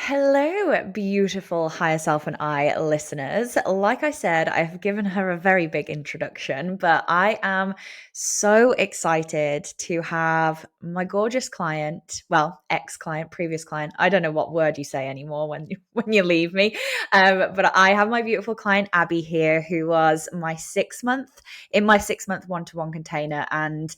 Hello, beautiful higher self and I listeners. Like I said, I have given her a very big introduction, but I am so excited to have my gorgeous client, well, ex-client, previous client. I don't know what word you say anymore when when you leave me. But I have my beautiful client Abby here, who was my 6 month in my 6 month one-to-one container, and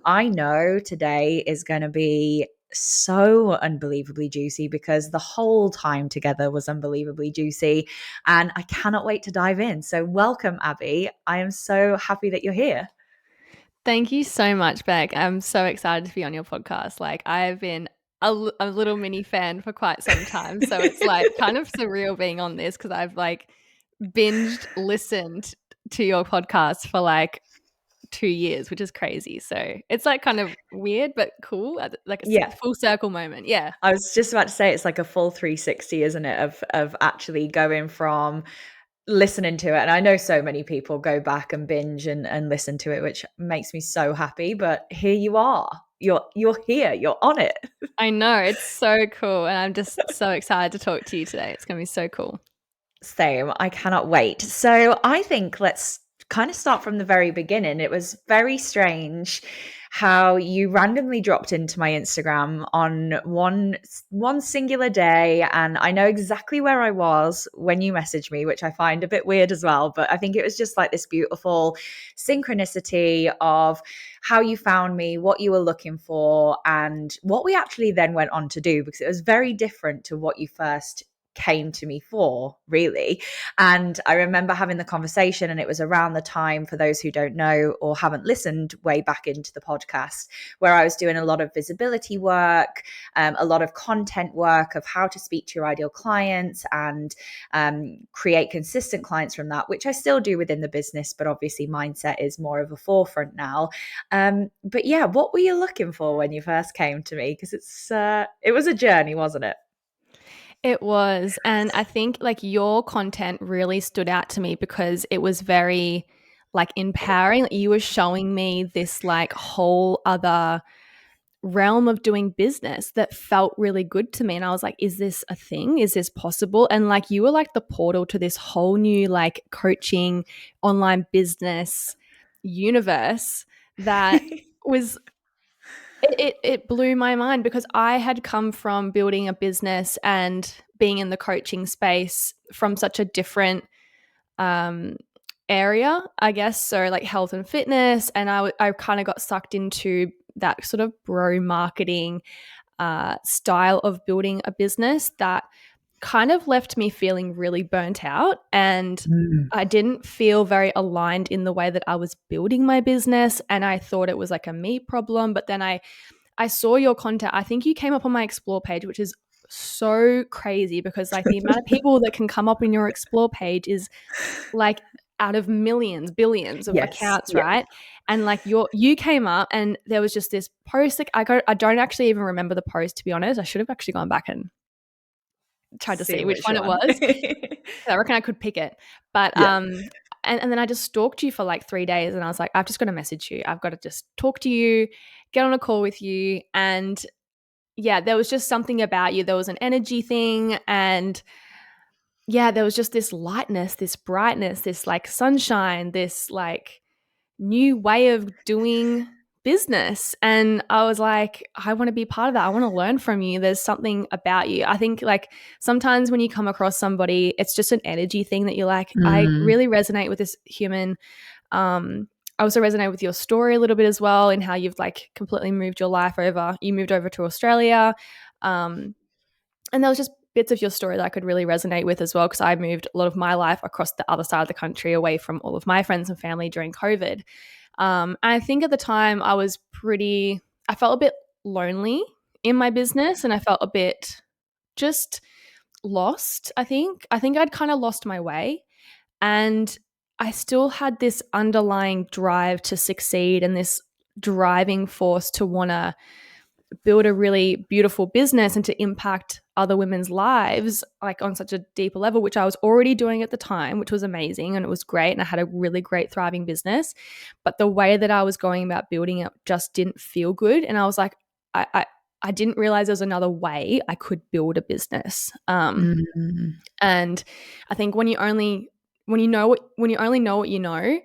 I know today is going to be so unbelievably juicy because the whole time together was unbelievably juicy, and I cannot wait to dive in. So welcome, Abby. I am so happy that you're here. Thank you so much, Beck. I'm so excited to be on your podcast. Like, I've been a little mini fan for quite some time. So it's like kind of surreal being on this because I've like binged listened to your podcast for like 2 years, which is crazy. So it's like kind of weird, but cool. Like a Yeah, full circle moment. Yeah. I was just about to say it's like a full 360, isn't it, of actually going from listening to it. And I know so many people go back and binge and listen to it, which makes me so happy. But here you are. You're here. You're on it. I know. It's so cool. And I'm just so excited to talk to you today. It's going to be so cool. Same. I cannot wait. So I think let's kind of start from the very beginning. It was very strange how you randomly dropped into my Instagram on one singular day, and I know exactly where I was when you messaged me, which I find a bit weird as well, but I think it was just like this beautiful synchronicity of how you found me, what you were looking for, and what we actually then went on to do, because it was very different to what you first came to me for, really. And I remember having the conversation, and it was around the time, for those who don't know or haven't listened way back into the podcast, where I was doing a lot of visibility work, a lot of content work of how to speak to your ideal clients and create consistent clients from that, which I still do within the business, but obviously mindset is more of a forefront now. But yeah, what were you looking for when you first came to me? Because it was a journey, wasn't it? It was. And I think like your content really stood out to me because it was very like empowering. Like, you were showing me this like whole other realm of doing business that felt really good to me. And I was like, is this a thing? Is this possible? And like you were like the portal to this whole new like coaching online business universe that was it blew my mind because I had come from building a business and being in the coaching space from such a different um, area, I guess. So like health and fitness, and I kind of got sucked into that sort of bro marketing style of building a business that kind of left me feeling really burnt out, and Mm. I didn't feel very aligned in the way that I was building my business, and I thought it was like a me problem. But then I saw your content. I think you came up on my explore page, which is so crazy because like the amount of people that can come up in your explore page is like out of millions, billions of Yes. accounts, Yeah. right? And like you came up and there was just this post. Like I don't actually even remember the post, to be honest. I should have actually gone back and tried to See see which which one it one. was. I reckon I could pick it. But Yeah. and then I just stalked you for like 3 days, and I was like, I've just got to message you. I've got to just talk to you, get on a call with you. And yeah, there was just something about you. There was an energy thing, and yeah, there was just this lightness, this brightness, this like sunshine, this like new way of doing business. And I was like, I want to be part of that. I want to learn from you. There's something about you. I think like sometimes when you come across somebody, it's just an energy thing that you're like, I Mm. really resonate with this human. I also resonate with your story a little bit as well, in how you've like completely moved your life over. You moved over to Australia. Um, and there was just bits of your story that I could really resonate with as well, because I moved a lot of my life across the other side of the country away from all of my friends and family during COVID. And I think at the time I felt a bit lonely in my business, and I felt a bit just lost. I think I'd kind of lost my way, and I still had this underlying drive to succeed and this driving force to want to build a really beautiful business and to impact other women's lives like on such a deeper level, which I was already doing at the time, which was amazing and it was great, and I had a really great thriving business. But the way that I was going about building it just didn't feel good, and I was like, I didn't realize there's another way I could build a business. Mm. And I think when you only know what you know,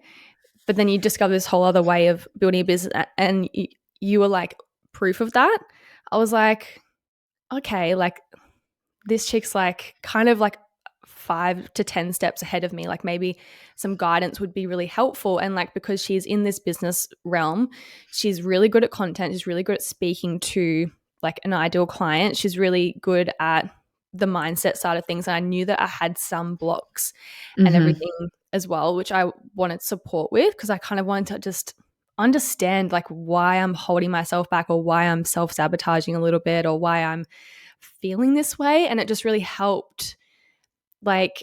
but then you discover this whole other way of building a business, and you were like proof of that. I was like, okay, like this chick's like kind of like 5 to 10 steps ahead of me. Like maybe some guidance would be really helpful. And like because she's in this business realm, she's really good at content. She's really good at speaking to like an ideal client. She's really good at the mindset side of things. And I knew that I had some blocks and Mhm. everything as well, which I wanted support with because I kind of wanted to just understand like why I'm holding myself back or why I'm self-sabotaging a little bit or why I'm feeling this way. And it just really helped. Like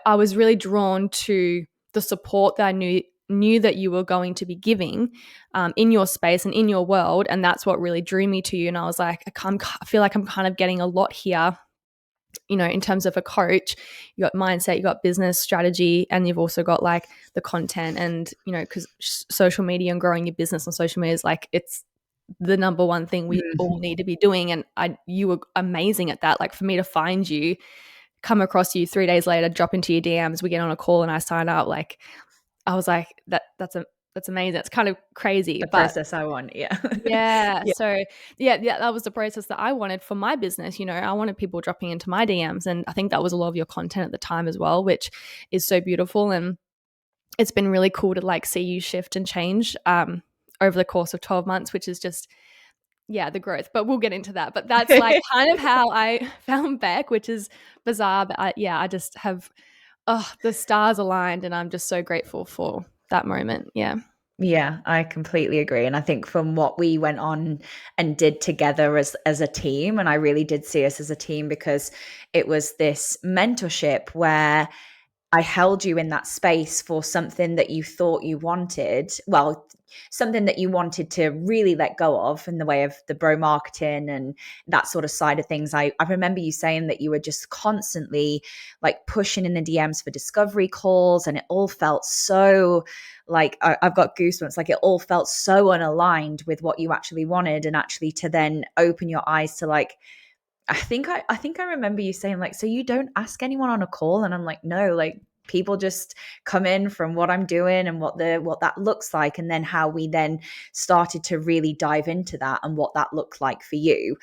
I was really drawn to the support that I knew that you were going to be giving in your space and in your world, and that's what really drew me to you. And I was like, I feel like I'm kind of getting a lot here, you know, in terms of a coach. You got mindset, you got business strategy, and you've also got like the content. And you know, because social media and growing your business on social media is like it's the number one thing we all Mhm. need to be doing. And you were amazing at that. Like for me to find you, come across you 3 days later, drop into your DMs, we get on a call and I sign up. Like I was like, that's amazing. It's kind of crazy, The but process I want, yeah. yeah. Yeah. So yeah, that was the process that I wanted for my business. You know, I wanted people dropping into my DMs, and I think that was a lot of your content at the time as well, which is so beautiful. And it's been really cool to like see you shift and change over the course of 12 months, which is just yeah, the growth, but we'll get into that. But that's like kind of how I found Beck, which is bizarre. But I just have, oh, the stars aligned, and I'm just so grateful for that moment. Yeah. Yeah, I completely agree. And I think from what we went on and did together as a team, and I really did see us as a team because it was this mentorship where I held you in that space for something that you thought you wanted. Well, something that you wanted to really let go of in the way of the bro marketing and that sort of side of things. I remember you saying that you were just constantly like pushing in the DMs for discovery calls, and it all felt so like I've got goosebumps. Like it all felt so unaligned with what you actually wanted, and actually to then open your eyes to like I think I remember you saying like, so you don't ask anyone on a call, and I'm like, no, like people just come in from what I'm doing and what that looks like, and then how we then started to really dive into that and what that looked like for you.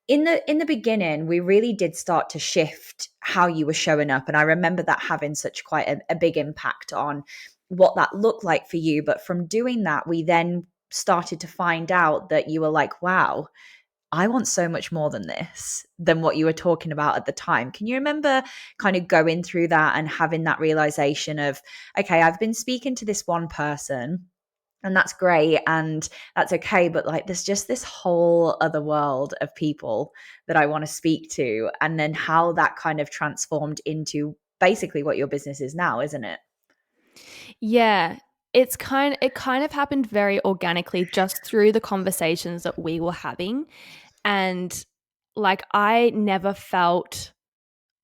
In the beginning, we really did start to shift how you were showing up, and I remember that having such quite a big impact on what that looked like for you. But from doing that, we then started to find out that you were like, wow, I want so much more than this, than what you were talking about at the time. Can you remember kind of going through that and having that realization of, okay, I've been speaking to this one person and that's great and that's okay, but like there's just this whole other world of people that I want to speak to, and then how that kind of transformed into basically what your business is now, isn't it? Yeah. It kind of happened very organically just through the conversations that we were having. And like like I never felt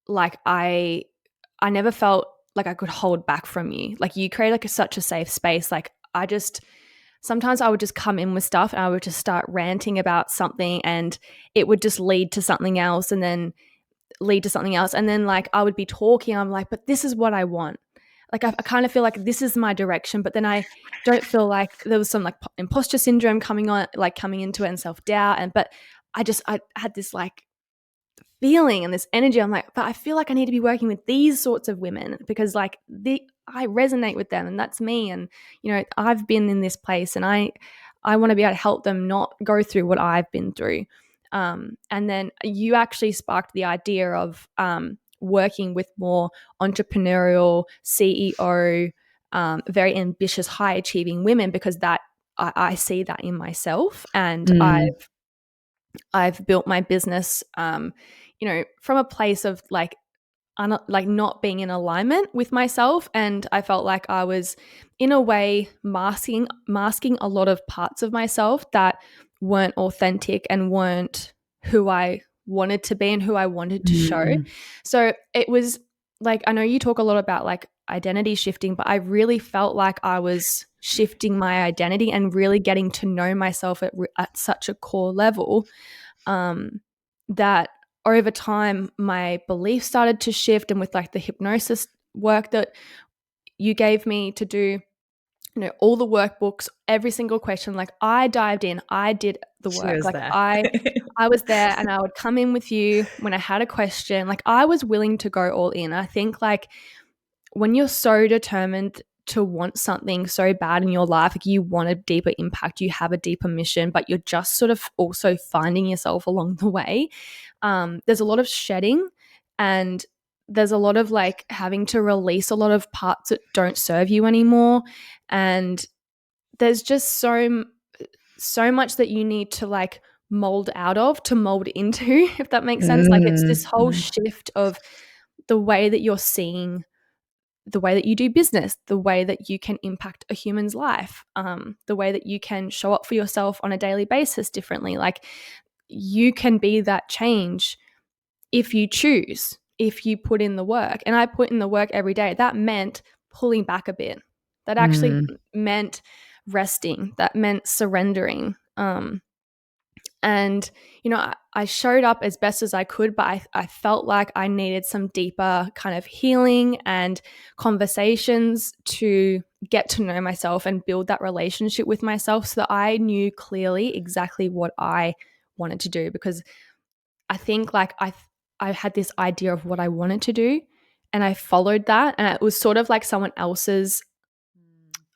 like I could hold back from you. Like you create like such a safe space. Like I just sometimes I would just come in with stuff and I would just start ranting about something, and it would just lead to something else and then lead to something else. And then like I would be talking, I'm like, but this is what I want. Like I kind of feel like this is my direction, but then I don't feel like there was some like imposter syndrome coming on, like coming into it, and self-doubt. And but I had this like feeling and this energy. I'm like, but I feel like I need to be working with these sorts of women because like I resonate with them, and that's me. And you know, I've been in this place, and I want to be able to help them not go through what I've been through. And then you actually sparked the idea of working with more entrepreneurial CEO, very ambitious, high achieving women, because that I see that in myself, and Mm, I've built my business, you know, from a place of like like not being in alignment with myself, and I felt like I was in a way masking a lot of parts of myself that weren't authentic and weren't who I wanted to be and who I wanted to show. mm, So it was like, I know you talk a lot about like identity shifting, but I really felt like I was shifting my identity and really getting to know myself at such a core level, that over time my beliefs started to shift, and with like the hypnosis work that you gave me to do, all the workbooks, every single question, like I dived in, I did the She work. was Like there. I was there, and I would come in with you when I had a question. Like I was willing to go all in. I think like when you're so determined to want something so bad in your life, like you want a deeper impact, you have a deeper mission, but you're just sort of also finding yourself along the way. There's a lot of shedding, and there's a lot of like having to release a lot of parts that don't serve you anymore. And there's just so much that you need to like mold out of to mold into, if that makes sense. Like it's this whole Mm. shift of the way that you're seeing, the way that you do business, the way that you can impact a human's life, the way that you can show up for yourself on a daily basis differently. Like you can be that change if you choose, if you put in the work. And I put in the work every day. That meant pulling back a bit. That actually Mm. meant resting. That meant surrendering. And, I showed up as best as I could, but I felt like I needed some deeper kind of healing and conversations to get to know myself and build that relationship with myself so that I knew clearly exactly what I wanted to do. Because I think like I had this idea of what I wanted to do, and I followed that, and it was sort of like someone else's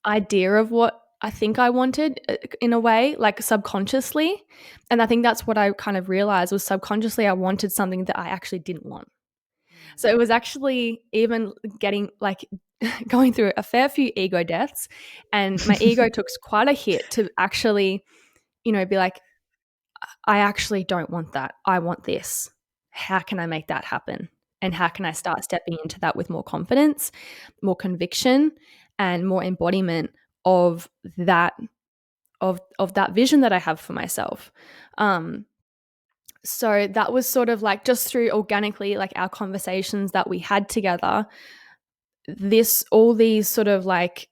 idea of what I think I wanted, in a way, like subconsciously. And I think that's what I kind of realized was subconsciously I wanted something that I actually didn't want. So it was actually even getting like going through a fair few ego deaths, and my ego took quite a hit to actually, be like, I actually don't want that. I want this. How can I make that happen? And how can I start stepping into that with more confidence, more conviction, and more embodiment of that of that vision that I have for myself. So that was sort of like just through organically, like our conversations that we had together, all these sort of like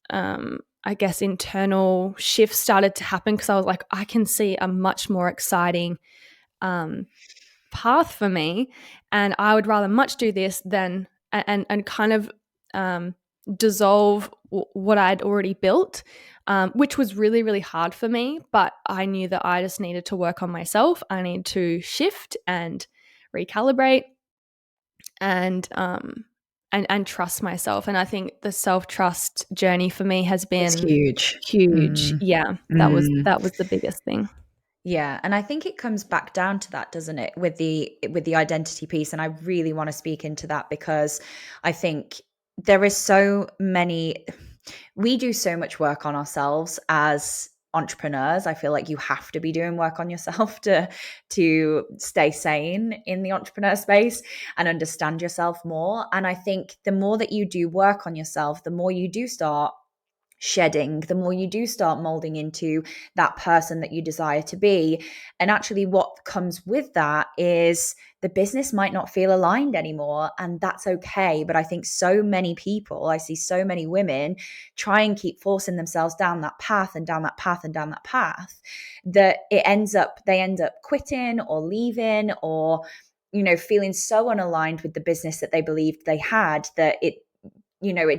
I guess internal shifts started to happen, because I was like, I can see a much more exciting um, path for me, and I would rather much do this than and kind of um, dissolve what I'd already built, which was really really hard for me. But I knew that I just needed to work on myself. I need to shift and recalibrate and trust myself. And I think the self trust journey for me has It's been huge. huge. Mm. Yeah, Mm. that was the biggest thing. Yeah, and I think it comes back down to that, doesn't it, with the identity piece, and I really want to speak into that because I think there is so many we do so much work on ourselves as entrepreneurs. I feel like you have to be doing work on yourself to stay sane in the entrepreneur space and understand yourself more. And I think the more that you do work on yourself, the more you do start shedding, the more you do start molding into that person that you desire to be. And actually, what comes with that is the business might not feel aligned anymore, and that's okay. But I think so many people, I see so many women try and keep forcing themselves down that path and down that path and down that path that they end up quitting or leaving or feeling so unaligned with the business that they believed they had that it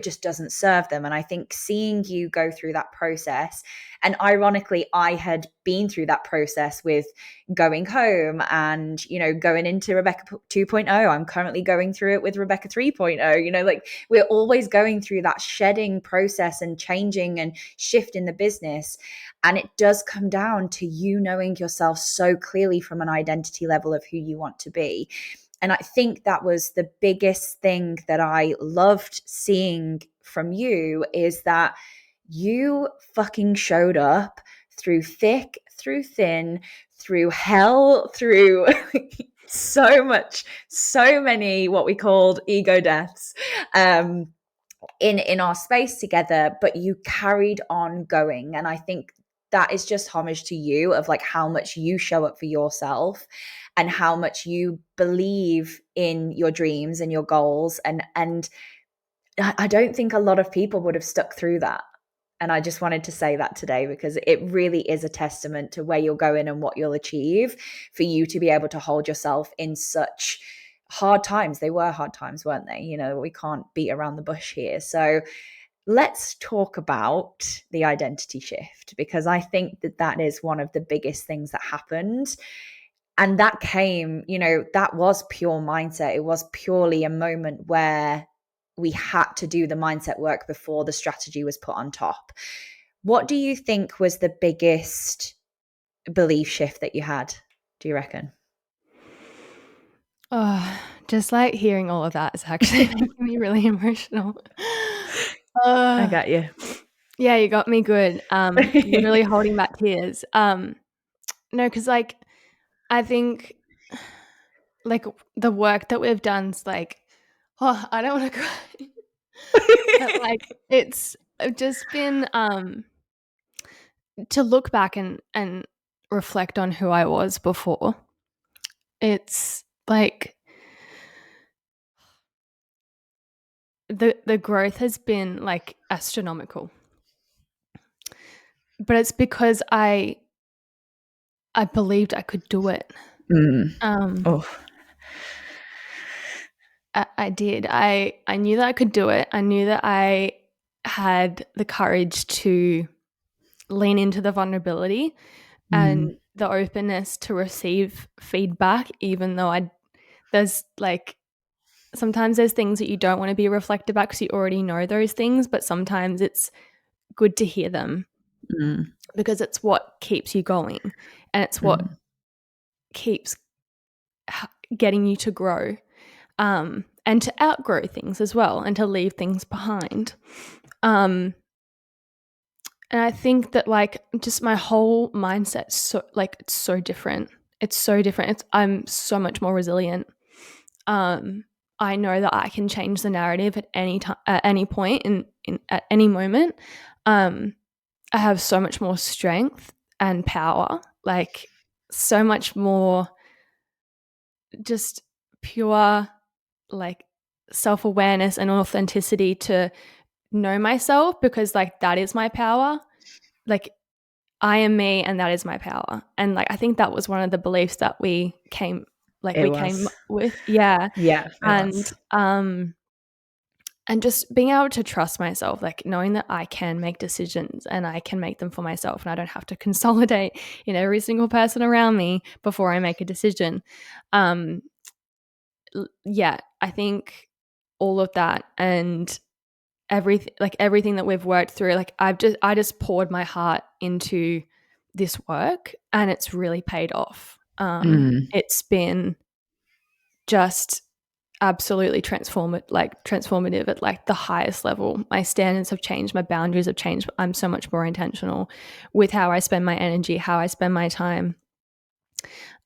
just doesn't serve them. And I think seeing you go through that process, and ironically, I had been through that process with going home and, going into Rebecca 2.0. I'm currently going through it with Rebecca 3.0. Like we're always going through that shedding process and changing and shifting the business. And it does come down to you knowing yourself so clearly from an identity level of who you want to be. And I think that was the biggest thing that I loved seeing from you, is that you fucking showed up through thick, through thin, through hell, through so many what we called ego deaths in our space together, but you carried on going. And I think that is just homage to you, of like how much you show up for yourself and how much you believe in your dreams and your goals. And I don't think a lot of people would have stuck through that. And I just wanted to say that today because it really is a testament to where you're going and what you'll achieve for you to be able to hold yourself in such hard times. They were hard times, weren't they? You know, we can't beat around the bush here. So let's talk about the identity shift, because I think that that is one of the biggest things that happened. And that came, you know, that was pure mindset. It was purely a moment where we had to do the mindset work before the strategy was put on top. What do you think was the biggest belief shift that you had, do you reckon? Oh, just like hearing all of that is actually making me really emotional. I Uh, got you. yeah, you got me good. Literally holding back tears. No, because like I think like the work that we've done's like, oh, I don't want to cry, but like it's just been to look back and reflect on who I was before. It's like the growth has been like astronomical, but it's because I believed I could do it. Um, Oh. I did. I knew that I could do it. I knew that I had the courage to lean into the vulnerability and the openness to receive feedback, even though there's like sometimes there's things that you don't want to be reflected back because you already know those things, but sometimes it's good to hear them because it's what keeps you going and it's what keeps getting you to grow, and to outgrow things as well and to leave things behind. And I think that like just my whole mindset so like it's so different. It's so different. I'm so much more resilient. I know that I can change the narrative at any time, at any point, in at any moment. I have so much more strength and power, like so much more just pure like self-awareness and authenticity to know myself, because like that is my power. Like I am me and that is my power. And like I think that was one of the beliefs that It we came was. with. Yeah. Yeah, it And was. and just being able to trust myself, like knowing that I can make decisions and I can make them for myself and I don't have to consolidate in every single person around me before I make a decision. Um yeah, I think all of that and everything that we've worked through, like I just poured my heart into this work and it's really paid off. It's been just absolutely transformative at like the highest level. My standards have changed, my boundaries have changed. I'm so much more intentional with how I spend my energy, how I spend my time.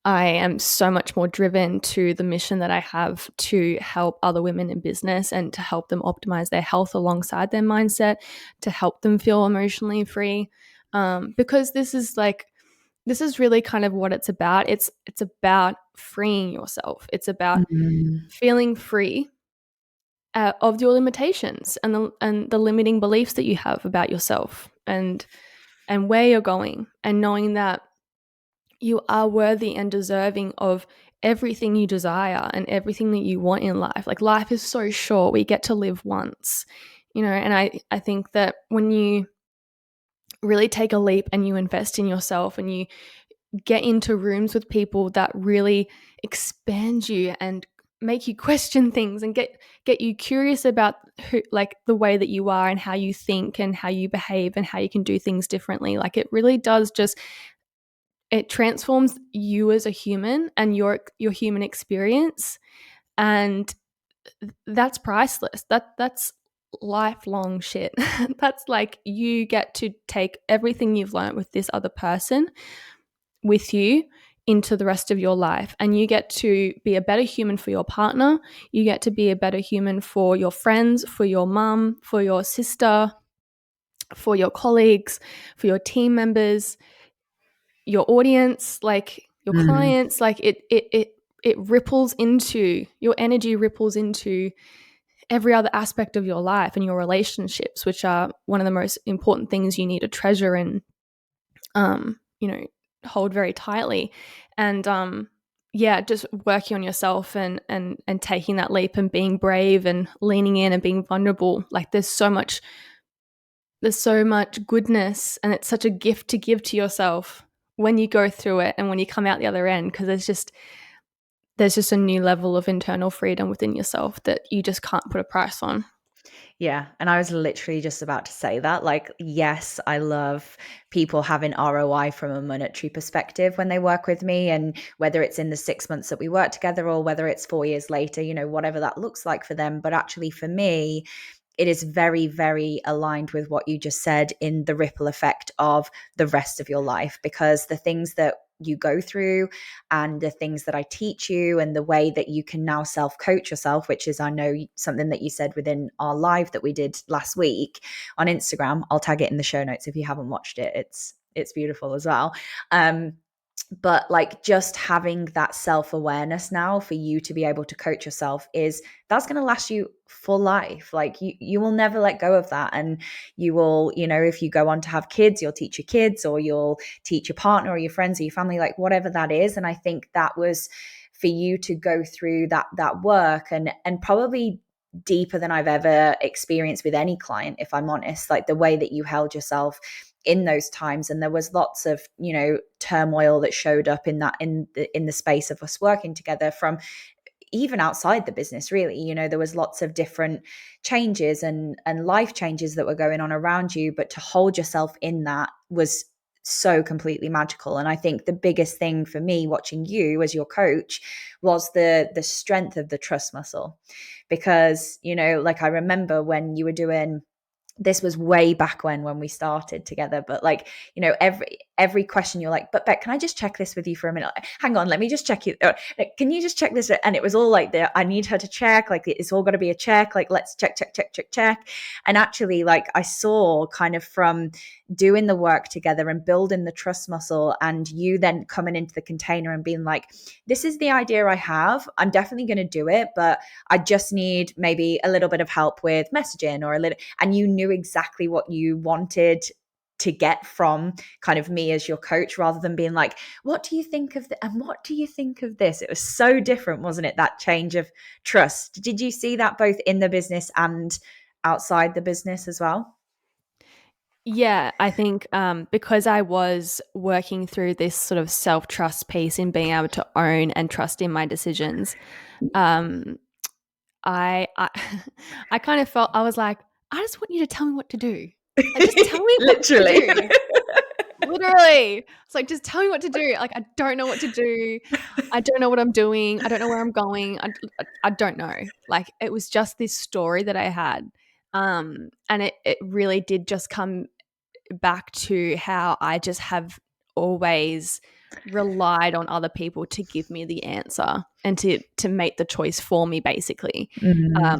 I am so much more driven to the mission that I have to help other women in business and to help them optimize their health alongside their mindset, to help them feel emotionally free. Because this is really kind of what it's about. It's about freeing yourself. It's about feeling free of your limitations and the limiting beliefs that you have about yourself and where you're going, and knowing that you are worthy and deserving of everything you desire and everything that you want in life. Like life is so short. We get to live once, you know, and I think that when you really take a leap and you invest in yourself and you get into rooms with people that really expand you and make you question things and get you curious about who, like the way that you are and how you think and how you behave and how you can do things differently, like it really does just it transforms you as a human and your human experience, and that's priceless. That's lifelong shit. That's like you get to take everything you've learned with this other person with you into the rest of your life, and you get to be a better human for your partner, you get to be a better human for your friends, for your mum, for your sister, for your colleagues, for your team members, your audience, like your clients. Like it ripples into your energy, ripples into every other aspect of your life and your relationships, which are one of the most important things you need to treasure and, you know, hold very tightly. And, yeah, just working on yourself and taking that leap and being brave and leaning in and being vulnerable. Like there's so much goodness, and it's such a gift to give to yourself when you go through it and when you come out the other end, because there's just a new level of internal freedom within yourself that you just can't put a price on. Yeah. And I was literally just about to say that. Like, yes, I love people having ROI from a monetary perspective when they work with me. And whether it's in the 6 months that we work together or whether it's 4 years later, whatever that looks like for them. But actually, for me, it is very, very aligned with what you just said in the ripple effect of the rest of your life, because the things that you go through and the things that I teach you and the way that you can now self-coach yourself, which is, I know, something that you said within our live that we did last week on Instagram. I'll tag it in the show notes if you haven't watched it. It's beautiful as well. But like, just having that self-awareness now for you to be able to coach yourself, that's going to last you for life. Like, you will never let go of that. And you will, if you go on to have kids, you'll teach your kids, or you'll teach your partner or your friends or your family, like whatever that is. And I think that was for you to go through that work, and probably deeper than I've ever experienced with any client, if I'm honest, like the way that you held yourself in those times. And there was lots of turmoil that showed up in the space of us working together, from even outside the business, really. There was lots of different changes and life changes that were going on around you, but to hold yourself in that was so completely magical. And I think the biggest thing for me watching you as your coach was the strength of the trust muscle. Because like, I remember when you were doing, this was way back when we started together, but like, every question you're like, but Beck, can I just check this with you for a minute? Hang on, let me just check it. Can you just check this? And it was all like, I need her to check, like it's all got to be a check, like let's check. And actually, like, I saw kind of from doing the work together and building the trust muscle, and you then coming into the container and being like, this is the idea I have, I'm definitely going to do it, but I just need maybe a little bit of help with messaging or a little, and you knew exactly what you wanted to get from kind of me as your coach, rather than being like, what do you think of and what do you think of this? It was so different, wasn't it? That change of trust. Did you see that both in the business and outside the business as well? Yeah, I think because I was working through this sort of self-trust piece in being able to own and trust in my decisions, um, I I kind of felt, I was like, I just want you to tell me what to do. Like, just tell me what to Literally. do. Literally. It's like, just tell me what to do. Like, I don't know what to do. I don't know what I'm doing. I don't know where I'm going. I don't know. Like, it was just this story that I had. And it really did just come back to how I just have always relied on other people to give me the answer and to make the choice for me, basically,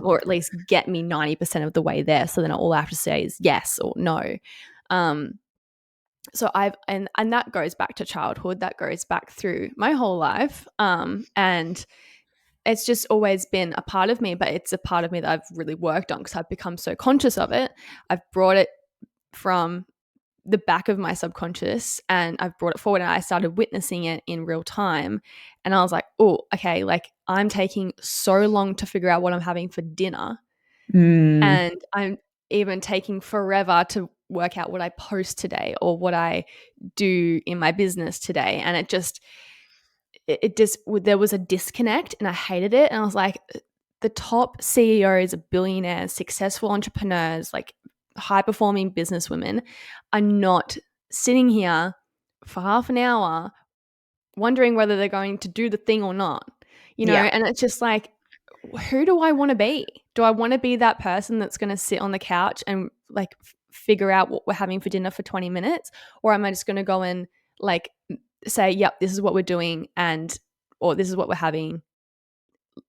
or at least get me 90% of the way there. So then all I have to say is yes or no. So and that goes back to childhood. That goes back through my whole life, and it's just always been a part of me. But it's a part of me that I've really worked on because I've become so conscious of it. I've brought it from the back of my subconscious and I've brought it forward, and I started witnessing it in real time. And I was like, oh, okay, like I'm taking so long to figure out what I'm having for dinner. And I'm even taking forever to work out what I post today or what I do in my business today. And there was a disconnect and I hated it. And I was like, the top CEOs, billionaires, successful entrepreneurs, like high performing businesswomen are not sitting here for half an hour wondering whether they're going to do the thing or not, Yeah. and it's just like, who do I want to be? Do I want to be that person that's going to sit on the couch and like figure out what we're having for dinner for 20 minutes? Or am I just going to go and like say, yep, this is what we're doing or this is what we're having.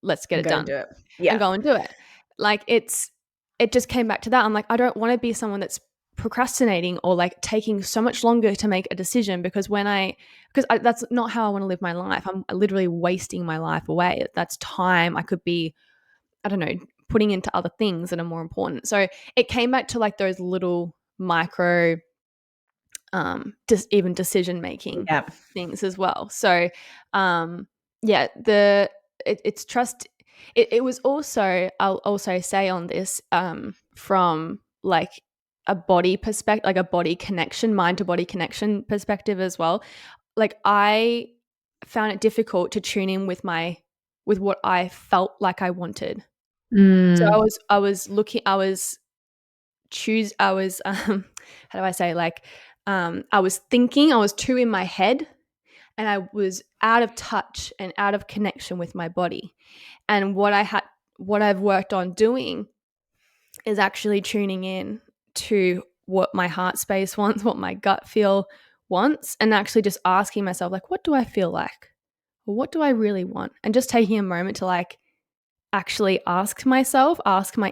Let's get And it go and done do it. and Yeah. go and do it. Like it just came back to that. I'm like, I don't want to be someone that's procrastinating or like taking so much longer to make a decision because that's not how I want to live my life. I'm literally wasting my life away. That's time I could be, I don't know, putting into other things that are more important. So it came back to like those little micro just even decision making Yeah. things as well. So yeah, it's trust. It was also, I'll also say on this, from like a body perspective, like a body connection, mind to body connection perspective as well. Like I found it difficult to tune in with what I felt like I wanted. So Mm. I was how do I say, like I was thinking, I was too in my head, and I was out of touch and out of connection with my body. And what I've worked on doing is actually tuning in to what my heart space wants, what my gut feel wants, and actually just asking myself, like, what do I feel like? Or what do I really want? And just taking a moment to like actually ask my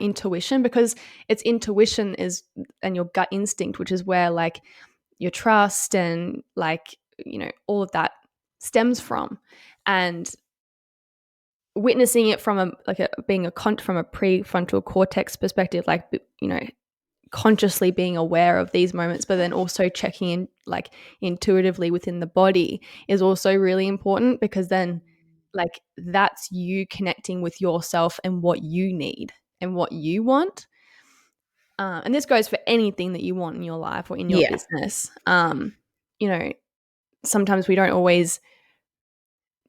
intuition, because it's intuition is and your gut instinct, which is where like your trust and like, all of that stems from. And witnessing it from from a prefrontal cortex perspective, like, consciously being aware of these moments, but then also checking in like intuitively within the body is also really important, because then like that's you connecting with yourself and what you need and what you want. And this goes for anything that you want in your life or in your Yeah. business. You know, sometimes we don't always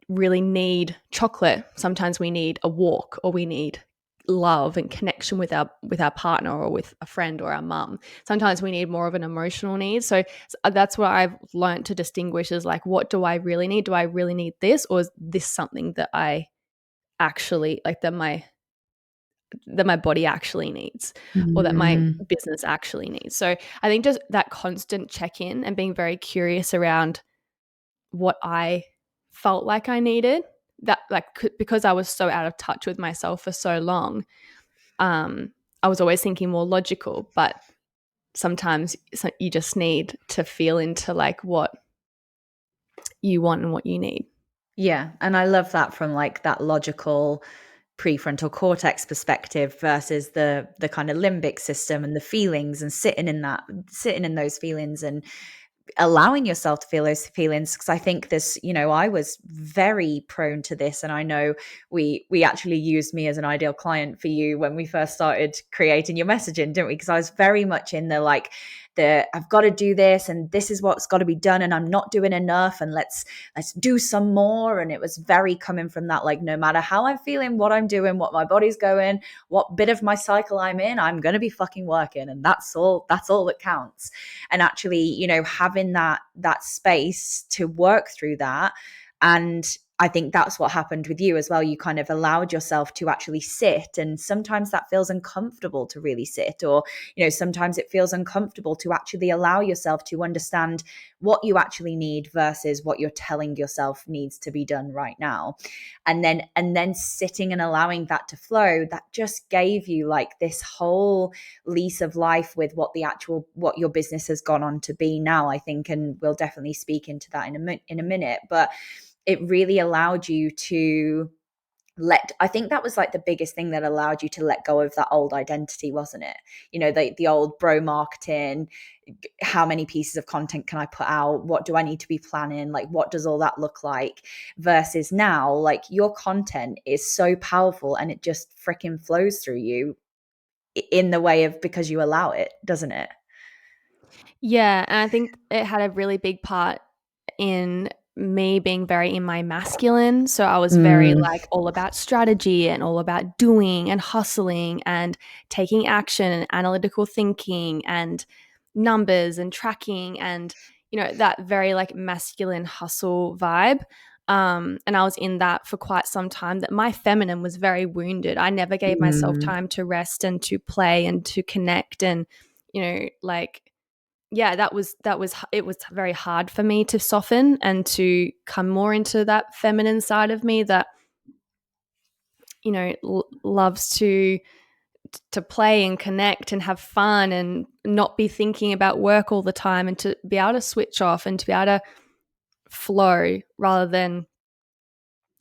really need chocolate. Sometimes we need a walk, or we need love and connection with our partner or with a friend or our mum. Sometimes we need more of an emotional need. So that's what I've learned to distinguish, is like, what do I really need? Do I really need this, or is this something that I actually like, that my body actually needs, or that my Mm. business actually needs? So I think just that constant check-in and being very curious around what I felt like I needed, that like because I was so out of touch with myself for so long, I was always thinking more logical, but sometimes you just need to feel into like what you want and what you need. Yeah, and I love that, from like that logical prefrontal cortex perspective versus the kind of limbic system and the feelings, and sitting in those feelings and allowing yourself to feel those feelings. Because I think this, I was very prone to this, and I know we actually used me as an ideal client for you when we first started creating your messaging, didn't we? Because I was very much in the like, the I've got to do this, and this is what's got to be done, and I'm not doing enough, and let's do some more. And it was very coming from that, like, no matter how I'm feeling, what I'm doing, what my body's going, what bit of my cycle I'm in, I'm going to be fucking working, and that's all that counts. And actually, having that space to work through that. And I think that's what happened with you as well. You kind of allowed yourself to actually sit, and sometimes that feels uncomfortable to really sit, or sometimes it feels uncomfortable to actually allow yourself to understand what you actually need versus what you're telling yourself needs to be done right now. And then sitting and allowing that to flow, that just gave you like this whole lease of life with what your business has gone on to be now, I think. And we'll definitely speak into that in a minute. But it really allowed you to I think that was like the biggest thing that allowed you to let go of that old identity, wasn't it? The old bro marketing. How many pieces of content can I put out? What do I need to be planning? Like, what does all that look like? Versus now, like, your content is so powerful, and it just freaking flows through you in the way of, because you allow it, doesn't it? Yeah, and I think it had a really big part in me being very in my masculine. So I was very Mm. like all about strategy and all about doing and hustling and taking action and analytical thinking and numbers and tracking, and that very like masculine hustle vibe. And I was in that for quite some time, that my feminine was very wounded. I never gave myself Mm. time to rest and to play and to connect, and like, yeah, that was it was very hard for me to soften and to come more into that feminine side of me that loves to play and connect and have fun and not be thinking about work all the time, and to be able to switch off and to be able to flow rather than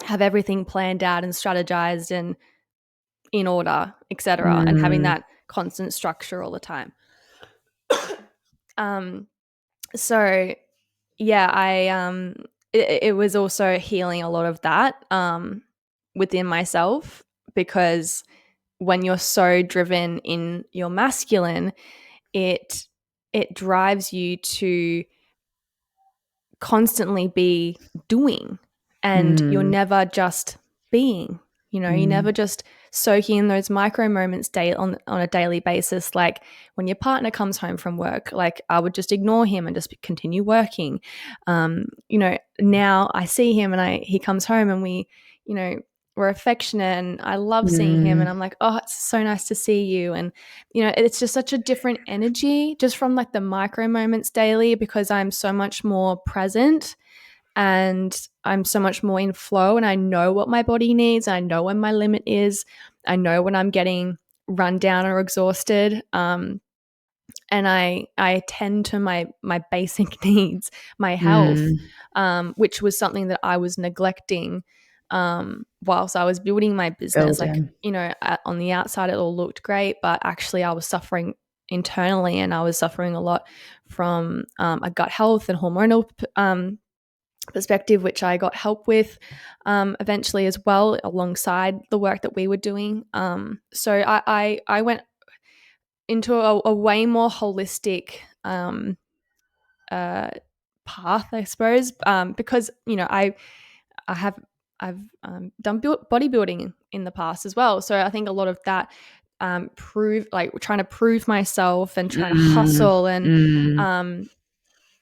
have everything planned out and strategized and in order, etc., and having Mm, that constant structure all the time. Um, so yeah, it was also healing a lot of that within myself, because when you're so driven in your masculine, it it drives you to constantly be doing, and you're mm, never just being. You're never mm, just soaking in those micro moments on a daily basis. Like when your partner comes home from work, like I would just ignore him and just continue working. Now I see him and he comes home and you know, we're affectionate and I love seeing him and mm, I'm like, oh, it's so nice to see you. And it's just such a different energy just from like the micro moments daily, because I'm so much more present and I'm so much more in flow, and I know what my body needs. I know when my limit is. I know when I'm getting run down or exhausted. And I tend to my basic needs, my health, mm. which was something that I was neglecting whilst I was building my business. Like, Building. on the outside it all looked great, but actually I was suffering internally, and I was suffering a lot from a gut health and hormonal perspective, which I got help with eventually as well, alongside the work that we were doing. So I went into a way more holistic uh, path, I suppose, because I have done bodybuilding in the past as well. So I think a lot of that trying to prove myself and trying to Mm, hustle and mm, um,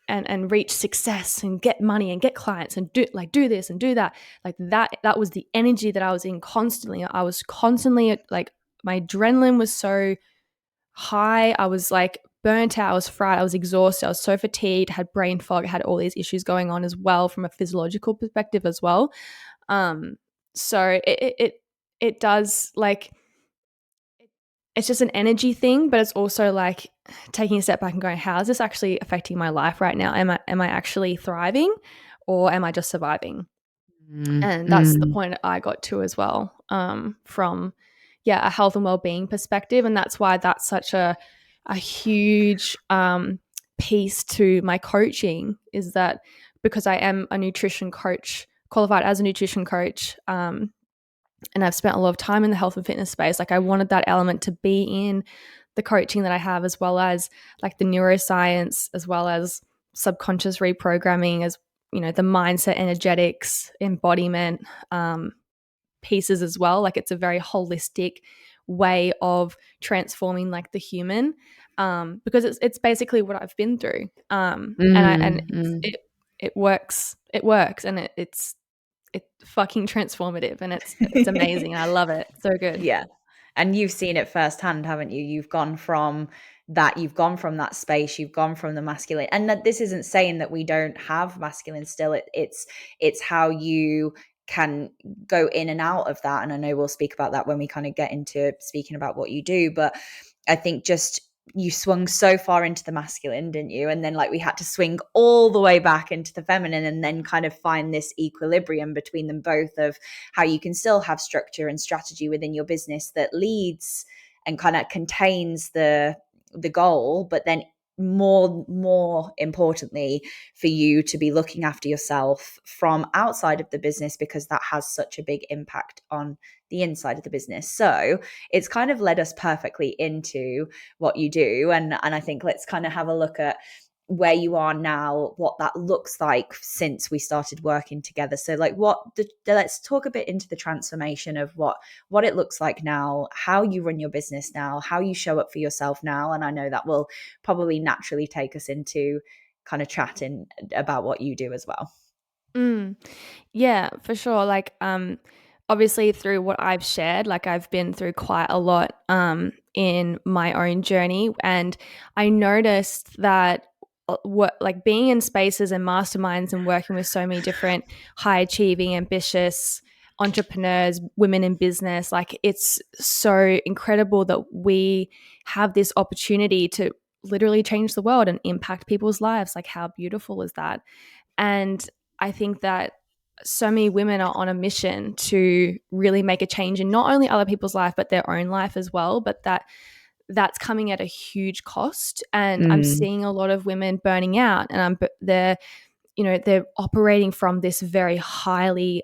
and reach success and get money and get clients and do this and do that, like that was the energy that I was in constantly. I was constantly like, my adrenaline was so high. I was like burnt out. I was fried. I was exhausted. I was so fatigued, had brain fog, had all these issues going on as well from a physiological perspective as well. So it does, like, it's just an energy thing, but it's also like taking a step back and going, how is this actually affecting my life right now? Am I actually thriving, or am I just surviving? mm, And that's the mm, point I got to as well, from a health and well-being perspective. And that's why that's such a huge piece to my coaching, is that because I am a nutrition coach, qualified as a nutrition coach, and I've spent a lot of time in the health and fitness space, like I wanted that element to be in the coaching that I have, as well as like the neuroscience, as well as subconscious reprogramming, as the mindset, energetics, embodiment pieces as well. Like it's a very holistic way of transforming like the human, because it's basically what I've been through, and mm, mm. it works, and it's fucking transformative, and it's amazing. I love it. So good. Yeah. And you've seen it firsthand, haven't you? You've gone from that space, you've gone from the masculine. And that this isn't saying that we don't have masculine still. It's how you can go in and out of that. And I know we'll speak about that when we kind of get into speaking about what you do, but I think just you swung so far into the masculine, didn't you? And then like we had to swing all the way back into the feminine, and then kind of find this equilibrium between them both of how you can still have structure and strategy within your business that leads and kind of contains the goal, but then more importantly for you to be looking after yourself from outside of the business, because that has such a big impact on the inside of the business. So it's kind of led us perfectly into what you do. And I think let's kind of have a look at where you are now, what that looks like since we started working together. So like let's talk a bit into the transformation of what it looks like now, how you run your business now, how you show up for yourself now. And I know that will probably naturally take us into kind of chatting about what you do as well. Mm. Yeah, for sure. Like, obviously through what I've shared, like I've been through quite a lot in my own journey, and I noticed that what like being in spaces and masterminds and working with so many different high achieving, ambitious entrepreneurs, women in business, like it's so incredible that we have this opportunity to literally change the world and impact people's lives. Like, how beautiful is that? And I think that so many women are on a mission to really make a change in not only other people's life but their own life as well, but that's coming at a huge cost. And I'm Mm. seeing a lot of women burning out, and they're operating from this very highly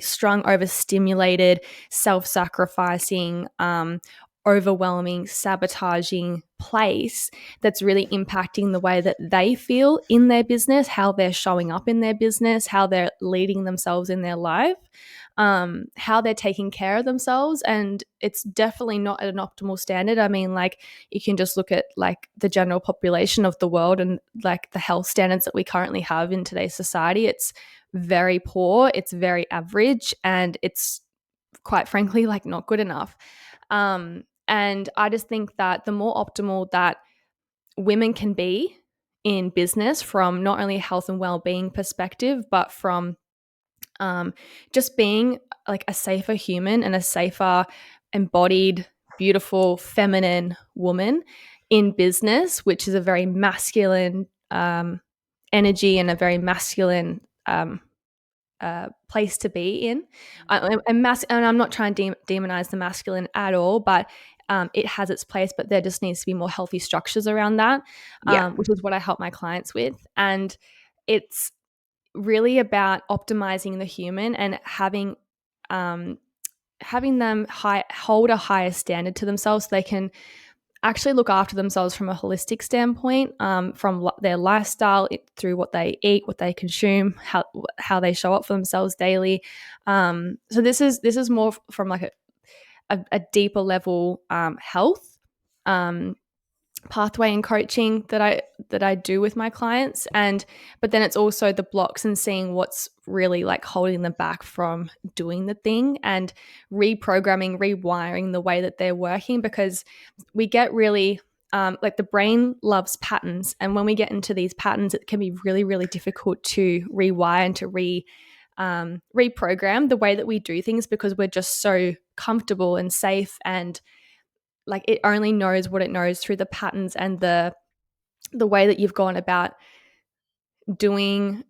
strung, overstimulated, self-sacrificing, overwhelming, sabotaging place that's really impacting the way that they feel in their business, how they're showing up in their business, how they're leading themselves in their life, how they're taking care of themselves. And it's definitely not at an optimal standard. I mean, like, you can just look at like the general population of the world and like the health standards that we currently have in today's society. It's very poor, it's very average, and it's quite frankly like not good enough. And I just think that the more optimal that women can be in business from not only a health and well-being perspective, but from just being like a safer human and a safer, embodied, beautiful, feminine woman in business, which is a very masculine energy and a very masculine place to be in. And I'm not trying to demonize the masculine at all, but it has its place, but there just needs to be more healthy structures around that, Yeah. which is what I help my clients with. And it's really about optimizing the human and having them hold a higher standard to themselves so they can actually look after themselves from a holistic standpoint, from their lifestyle through what they eat, what they consume, how they show up for themselves daily. So this is more from like a deeper level health pathway and coaching that I do with my clients. And but then it's also the blocks and seeing what's really like holding them back from doing the thing, and reprogramming, rewiring the way that they're working, because we get really like the brain loves patterns, and when we get into these patterns it can be really, really difficult to rewire and to reprogram the way that we do things, because we're just so comfortable and safe, and like it only knows what it knows through the patterns and the way that you've gone about doing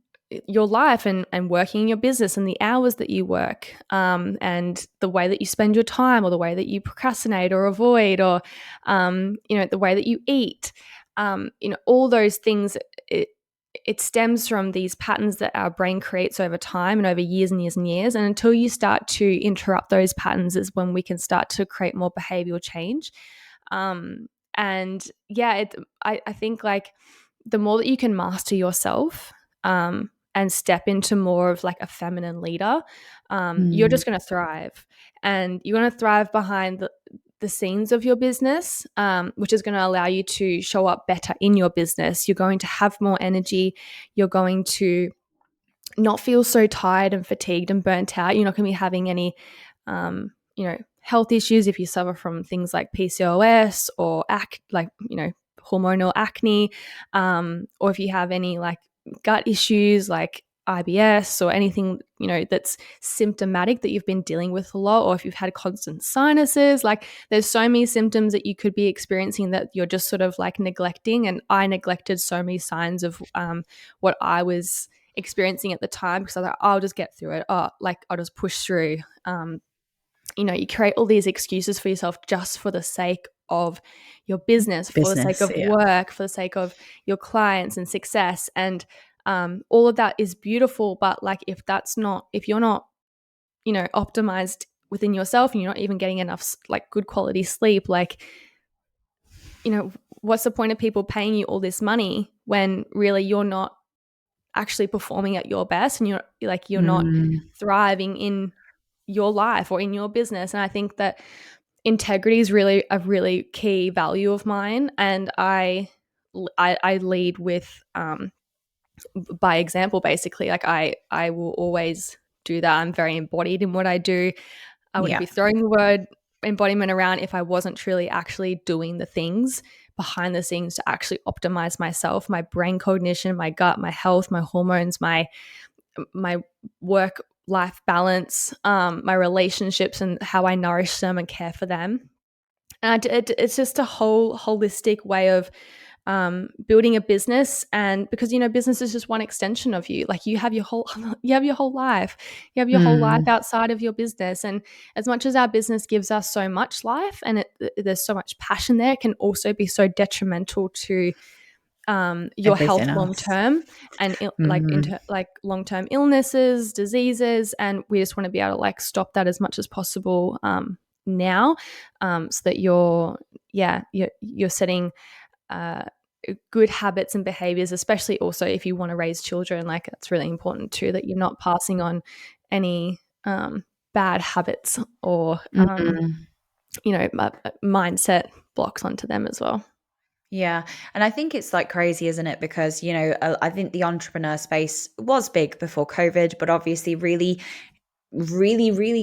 your life and working in your business, and the hours that you work, and the way that you spend your time, or the way that you procrastinate or avoid, or the way that you eat, all those things. It stems from these patterns that our brain creates over time and over years and years and years. And until you start to interrupt those patterns is when we can start to create more behavioral change. And yeah, I think like the more that you can master yourself, and step into more of like a feminine leader, you're Mm. just going to thrive, and you're going to thrive behind the scenes of your business, which is going to allow you to show up better in your business. You're going to have more energy. You're going to not feel so tired and fatigued and burnt out. You're not going to be having any, health issues if you suffer from things like PCOS or hormonal acne, or if you have any like gut issues like IBS or anything, that's symptomatic that you've been dealing with a lot, or if you've had constant sinuses. Like, there's so many symptoms that you could be experiencing that you're just sort of like neglecting. And I neglected so many signs of what I was experiencing at the time, because I thought, I'll just get through it. Oh, like I'll just push through. You create all these excuses for yourself just for the sake of your business, for the sake Business. of Yeah. work, for the sake of your clients and success. And all of that is beautiful. But like, if you're not, optimized within yourself, and you're not even getting enough like good quality sleep, like, what's the point of people paying you all this money when really you're not actually performing at your best, and you're not Mm. thriving in your life or in your business. And I think that integrity is really a really key value of mine, and I lead with by example, basically. Like, I will always do that. I'm very embodied in what I do. I wouldn't Yeah. be throwing the word embodiment around if I wasn't truly actually doing the things behind the scenes to actually optimize myself, my brain cognition, my gut, my health, my hormones, my work life balance, my relationships, and how I nourish them and care for them. And it's just a whole holistic way of building a business, and because business is just one extension of you. Like you have your whole you have your whole life, Mm. outside of your business. And as much as our business gives us so much life, and there's so much passion there, it can also be so detrimental to your health Everything long else. term, and Mm. like long term illnesses, diseases. And we just want to be able to like stop that as much as possible now, so that you're setting uh, good habits and behaviors, especially also if you want to raise children. Like it's really important too that you're not passing on any bad habits or Mm. mindset blocks onto them as well. Yeah. And I think it's like crazy, isn't it? Because, I think the entrepreneur space was big before COVID, but obviously really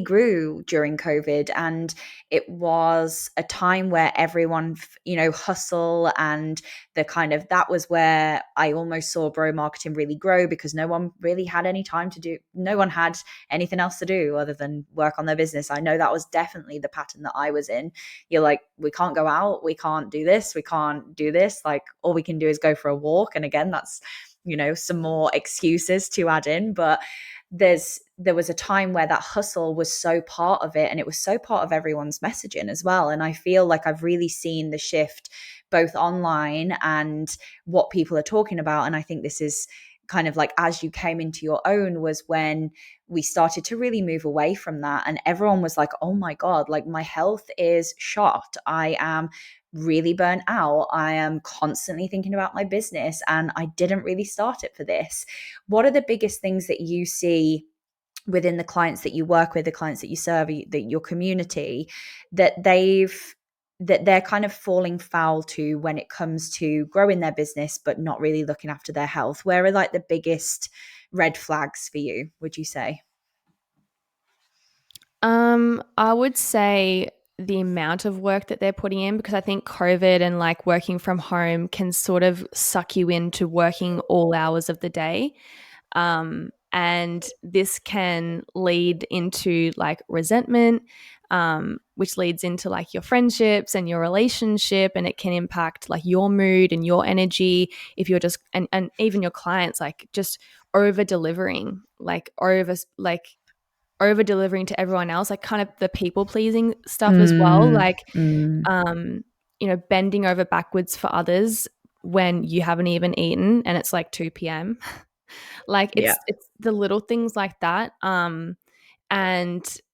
grew during COVID. And it was a time where everyone, hustle, and the kind of that was where I almost saw bro marketing really grow, because no one really had any time to do, no one had anything else to do other than work on their business. I know that was definitely the pattern that I was in. You're like, we can't go out, we can't do this, we can't do this. Like, all we can do is go for a walk. And again, that's, some more excuses to add in. But there was a time where that hustle was so part of it, and it was so part of everyone's messaging as well. And I feel like I've really seen the shift both online and what people are talking about. And I think this is kind of like, as you came into your own, was when we started to really move away from that, and everyone was like, oh my god, like my health is shot, I am really burnt out, I am constantly thinking about my business, and I didn't really start it for this. What are the biggest things that you see within the clients that you work with, the clients that you serve, your community, that they're kind of falling foul to when it comes to growing their business but not really looking after their health? Where are like the biggest red flags for you, would you say? I would say the amount of work that they're putting in, because I think COVID and like working from home can sort of suck you into working all hours of the day. And this can lead into like resentment, which leads into like your friendships and your relationship, and it can impact like your mood and your energy if you're just and even your clients, like just over delivering, over delivering to everyone else, like kind of the people pleasing stuff as well, Mm, like mm, um bending over backwards for others when you haven't even eaten and it's like 2 p.m. Like yeah. it's the little things like that. And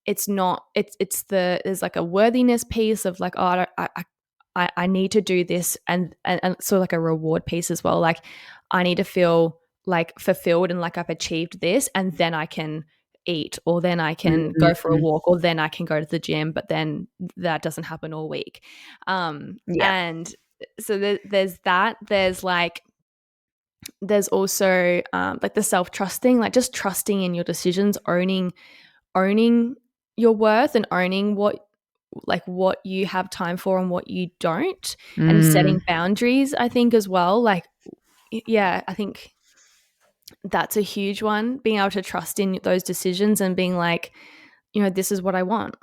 it's not it's there's like a worthiness piece of like, oh, I need to do this, and sort of like a reward piece as well. Like I need to feel like fulfilled and like I've achieved this, and then I can eat, or then I can go for a Mm, walk, or then I can go to the gym, but then that doesn't happen all week. yeah. And so there's that. There's also like the self-trusting, like just trusting in your decisions, owning your worth, and owning what you have time for and what you don't, and Mm, setting boundaries, I think, as well. Like yeah, I think that's a huge one, being able to trust in those decisions and being like, this is what I want,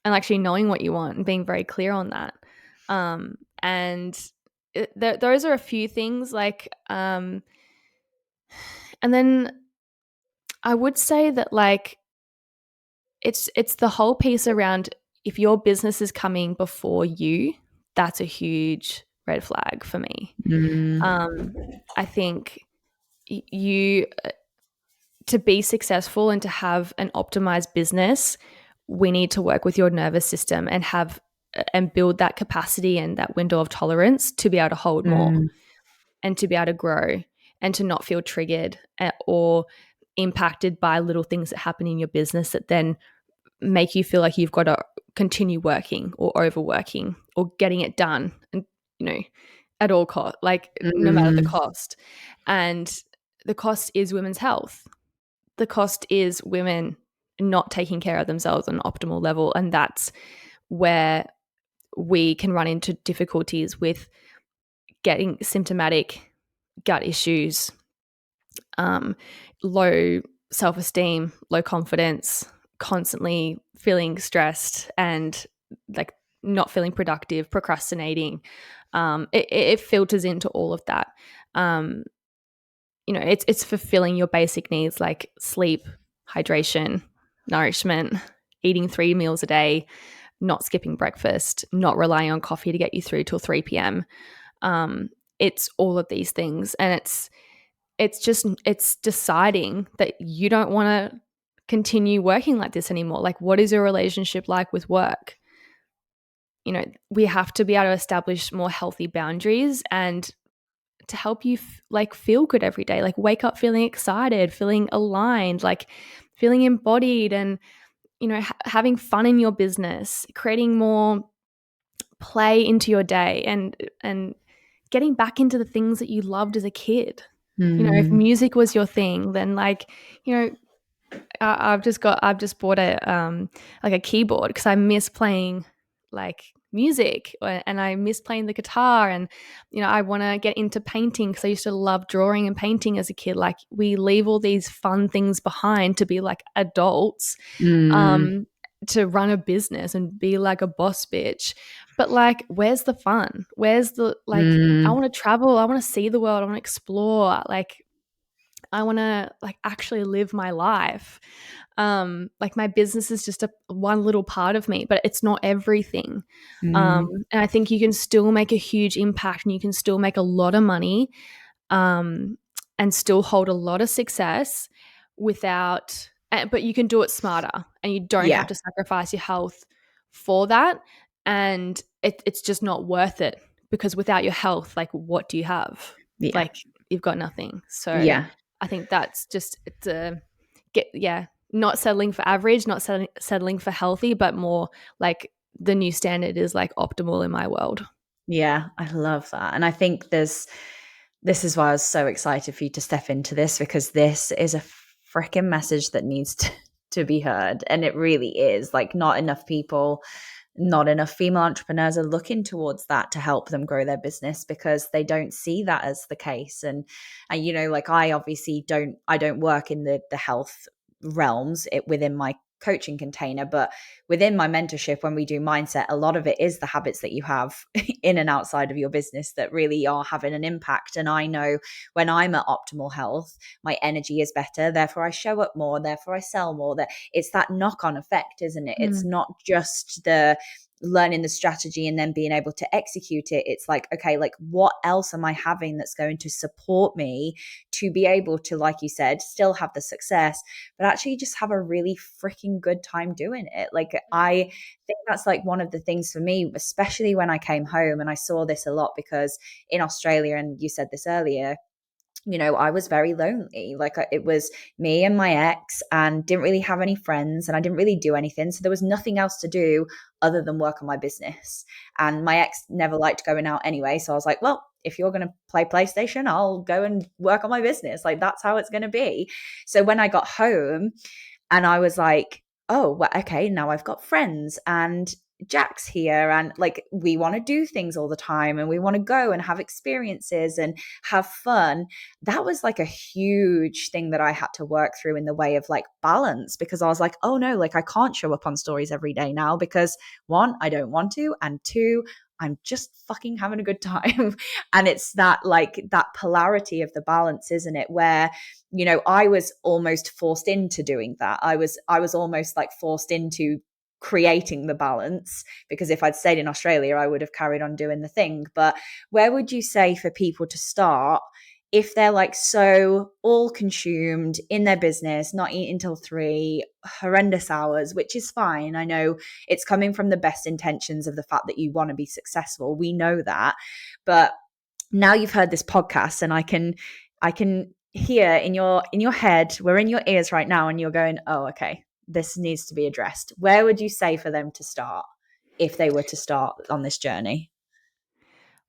and actually knowing what you want and being very clear on that. And those are a few things, like and then I would say that like it's the whole piece around, if your business is coming before you, that's a huge red flag for me. mm, I think you to be successful and to have an optimized business, we need to work with your nervous system and build that capacity and that window of tolerance to be able to hold more mm, and to be able to grow and to not feel triggered or impacted by little things that happen in your business that then make you feel like you've got to continue working or overworking or getting it done, and you know at all cost, like no matter the mm, cost. And the cost is women's health. The cost is women not taking care of themselves on an optimal level, and that's where we can run into difficulties with getting symptomatic gut issues, um, low self-esteem, low confidence, constantly feeling stressed, and like not feeling productive, procrastinating. It filters into all of that. Um, it's fulfilling your basic needs like sleep, hydration, nourishment, eating 3 meals a day, not skipping breakfast, not relying on coffee to get you through till 3 p.m. It's all of these things, and it's deciding that you don't want to continue working like this anymore. Like, what is your relationship like with work? We have to be able to establish more healthy boundaries and to help you feel good every day, like wake up feeling excited, feeling aligned, like feeling embodied, and having fun in your business, creating more play into your day, and getting back into the things that you loved as a kid. If Mm. music was your thing, then you know I've just bought a keyboard because I miss playing like music, and I miss playing the guitar, and I want to get into painting because I used to love drawing and painting as a kid. Like, we leave all these fun things behind to be like adults, Mm. um to run a business and be like a boss bitch. But like, where's the fun? Where's the I Mm. want to travel, I want to see the world, I want to explore, like I want to like actually live my life. Like, my business is just one little part of me, but it's not everything. Mm. And I think you can still make a huge impact, and you can still make a lot of money, um, and still hold a lot of success but you can do it smarter, and you don't have Yeah. to sacrifice your health for that. And it's just not worth it, because without your health, like, what do you have? Yeah. Like, you've got nothing. So Yeah. I think that's just it's a not settling for average, not settling for healthy, but more like the new standard is like optimal in my world. Yeah, I love that. And I think this is why I was so excited for you to step into this, because this is a freaking message that needs to be heard. And it really is. Like, not enough people, not enough female entrepreneurs are looking towards that to help them grow their business, because they don't see that as the case. And like, I obviously don't work in the health realms within my coaching container, but within my mentorship, when we do mindset, a lot of it is the habits that you have in and outside of your business that really are having an impact. And I know when I'm at optimal health, my energy is better, therefore I show up more, therefore I sell more. That it's that knock-on effect, isn't it? It's Mm. not just the learning the strategy and then being able to execute it. It's like, okay, like, what else am I having that's going to support me to be able to, like you said, still have the success, but actually just have a really freaking good time doing it. Like, I think that's like one of the things for me, especially when I came home. And I saw this a lot because in Australia, and you said this earlier, I was very lonely. Like, it was me and my ex, and didn't really have any friends, and I didn't really do anything. So there was nothing else to do other than work on my business. And my ex never liked going out anyway. So I was like, well, if you're going to play PlayStation, I'll go and work on my business. Like, that's how it's going to be. So when I got home, and I was like, oh, well, okay, now I've got friends, and Jack's here, and like, we want to do things all the time, and we want to go and have experiences and have fun. That was like a huge thing that I had to work through in the way of like balance, because I was like, oh no, like, I can't show up on stories every day now, because one, I don't want to, and two, I'm just fucking having a good time. And it's that, like, that polarity of the balance, isn't it? Where, I was almost forced into doing that. I was almost like forced into creating the balance, because if I'd stayed in Australia, I would have carried on doing the thing. But where would you say for people to start if they're like so all consumed in their business, not eating till 3, horrendous hours, which is fine. I know it's coming from the best intentions of the fact that you want to be successful. We know that. But now you've heard this podcast, and I can hear in your head, we're in your ears right now, and you're going, oh, okay, this needs to be addressed. Where would you say for them to start if they were to start on this journey?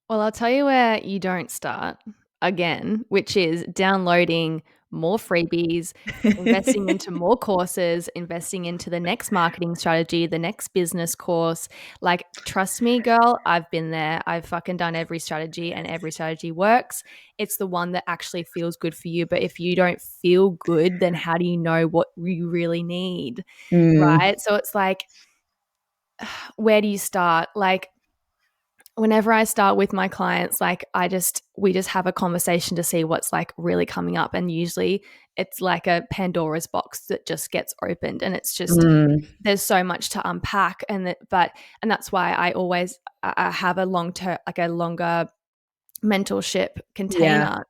Well, I'll tell you where you don't start again, which is downloading more freebies, investing into more courses, investing into the next marketing strategy, the next business course. Like, trust me, girl, I've been there. I've fucking done every strategy, and every strategy works. It's the one that actually feels good for you. But if you don't feel good, then how do you know what you really need? Mm. Right. So it's like, where do you start? Like, whenever I start with my clients, like we just have a conversation to see what's like really coming up. And usually it's like a Pandora's box that just gets opened, and it's just, Mm, there's so much to unpack. And that's why I have a long term, like a longer mentorship yeah. container.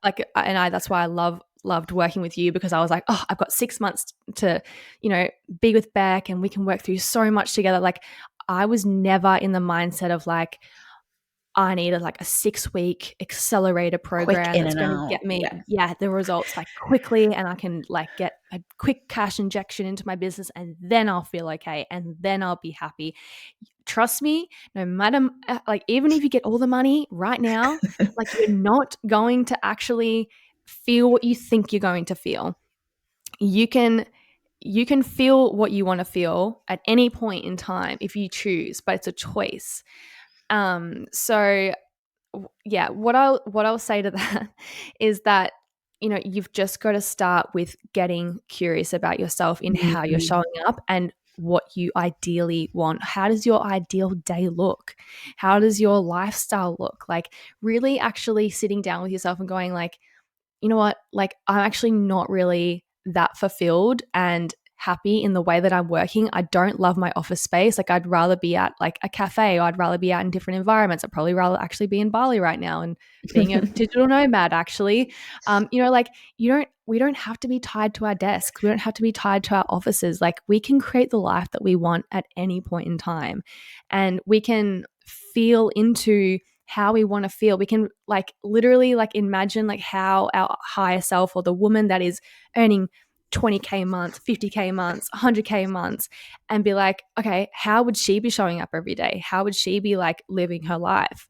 That's why I loved working with you, because I was like, oh, I've got 6 months to, be with Beck, and we can work through so much together. Like, I was never in the mindset of like, I need like a 6-week accelerator Quick program in that's and going to out. get me, Yeah. the results like quickly, and I can like get a quick cash injection into my business, and then I'll feel okay, and then I'll be happy. Trust me, no matter, like, even if you get all the money right now, like, you're not going to actually feel what you think you're going to feel. You can feel what you want to feel at any point in time if you choose, but it's a choice. So yeah, what I'll say to that is that, you've just got to start with getting curious about yourself in how you're Mm, showing up and what you ideally want. How does your ideal day look? How does your lifestyle look? Like, really actually sitting down with yourself and going like, you know what, like, I'm actually not really that fulfilled and happy in the way that I'm working. I don't love my office space. Like, I'd rather be at like a cafe, or I'd rather be out in different environments. I'd probably rather actually be in Bali right now and being a digital nomad, actually. Like, we don't have to be tied to our desks. We don't have to be tied to our offices. Like, we can create the life that we want at any point in time, and we can feel into how we want to feel. We can like literally like imagine like how our higher self, or the woman that is earning 20K months, 50K months, 100K months, and be like, okay, how would she be showing up every day? How would she be like living her life?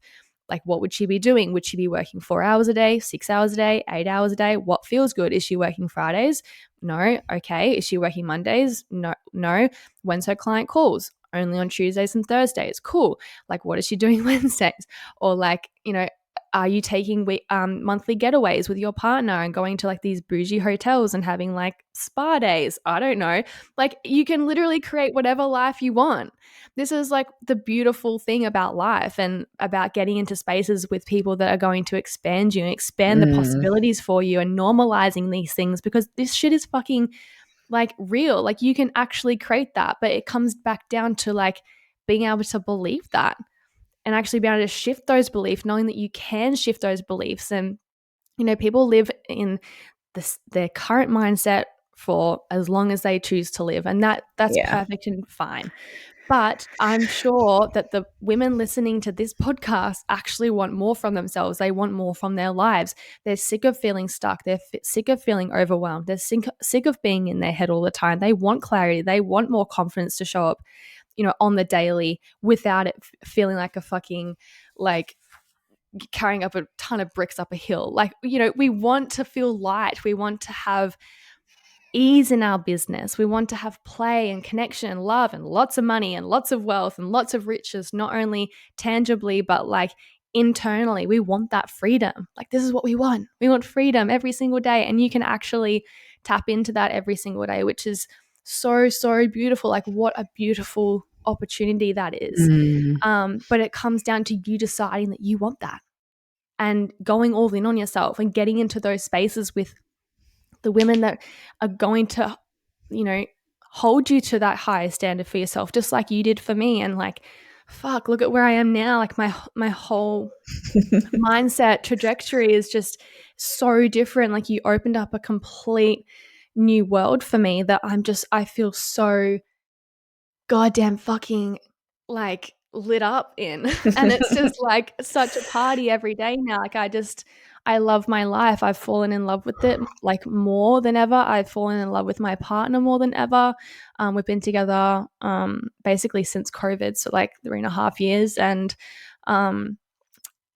Like, what would she be doing? Would she be working 4 hours a day, 6 hours a day, 8 hours a day? What feels good? Is she working Fridays? No. Okay. Is she working Mondays? No. No. When's her client calls? Only on Tuesdays and Thursdays. Cool. Like, what is she doing Wednesdays? Or like, are you taking monthly getaways with your partner and going to like these bougie hotels and having like spa days? I don't know. Like, you can literally create whatever life you want. This is like the beautiful thing about life, and about getting into spaces with people that are going to expand you and expand the mm, possibilities for you, and normalizing these things, because this shit is fucking like real. Like, you can actually create that, but it comes back down to like being able to believe that, and actually be able to shift those beliefs, knowing that you can shift those beliefs. And, people live in their current mindset for as long as they choose to live, and that's yeah. perfect and fine. But I'm sure that the women listening to this podcast actually want more from themselves. They want more from their lives. They're sick of feeling stuck. They're sick of feeling overwhelmed. They're sick of being in their head all the time. They want clarity. They want more confidence to show up, on the daily, without it feeling like a fucking, like, carrying up a ton of bricks up a hill. Like, we want to feel light. We want to have ease in our business. We want to have play and connection and love and lots of money and lots of wealth and lots of riches, not only tangibly, but like internally. We want that freedom. Like, this is what we want. We want freedom every single day. And you can actually tap into that every single day, which is so, so beautiful. Like, what a beautiful opportunity that is. Mm, But it comes down to you deciding that you want that, and going all in on yourself, and getting into those spaces with the women that are going to, you know, hold you to that higher standard for yourself, just like you did for me. And like, fuck, look at where I am now. Like, my whole mindset trajectory is just so different. Like, you opened up a complete new world for me that I feel so goddamn fucking like lit up in. And it's just like such a party every day now. Like, I love my life. I've fallen in love with it like more than ever. I've fallen in love with my partner more than ever. We've been together basically since COVID, so like 3.5 years. And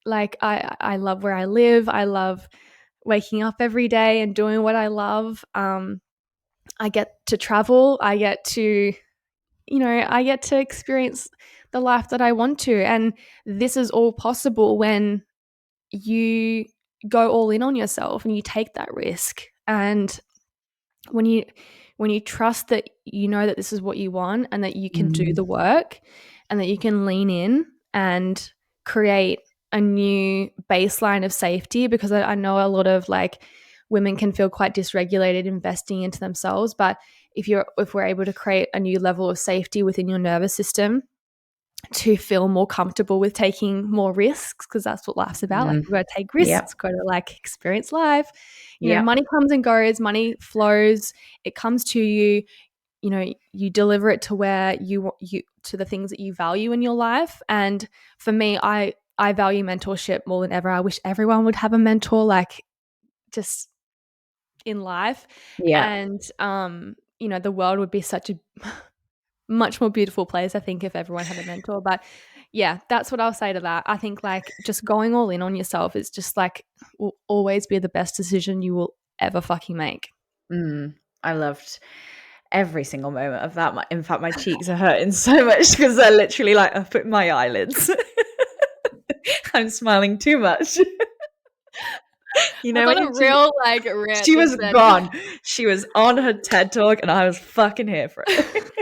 like, I love where I live. I love waking up every day and doing what I love. I get to travel. I get to experience the life that I want to. And this is all possible when you go all in on yourself and you take that risk. And when you trust that, that this is what you want and that you can do mm, the work, and that you can lean in and create a new baseline of safety, because I know a lot of like women can feel quite dysregulated investing into themselves, but if we're able to create a new level of safety within your nervous system to feel more comfortable with taking more risks, because that's what life's about. Like, we've got to take risks, Yep. got to like experience life. You know, Yep. money comes and goes, money flows, it comes to you. You know, you deliver it to where you to the things that you value in your life. And for me, I value mentorship more than ever. I wish everyone would have a mentor, like, just in life. Yeah. And you know, the world would be such a much more beautiful place, I think, if everyone had a mentor. But yeah, that's what I'll say to that. I think like just going all in on yourself is just like will always be the best decision you will ever fucking make. I loved every single moment of that. In fact, my cheeks are hurting so much because they're literally like up at my eyelids. I'm smiling too much. You I know was when on a your cheek, real like rant she just was then. gone. She was on her TED talk and I was fucking here for it.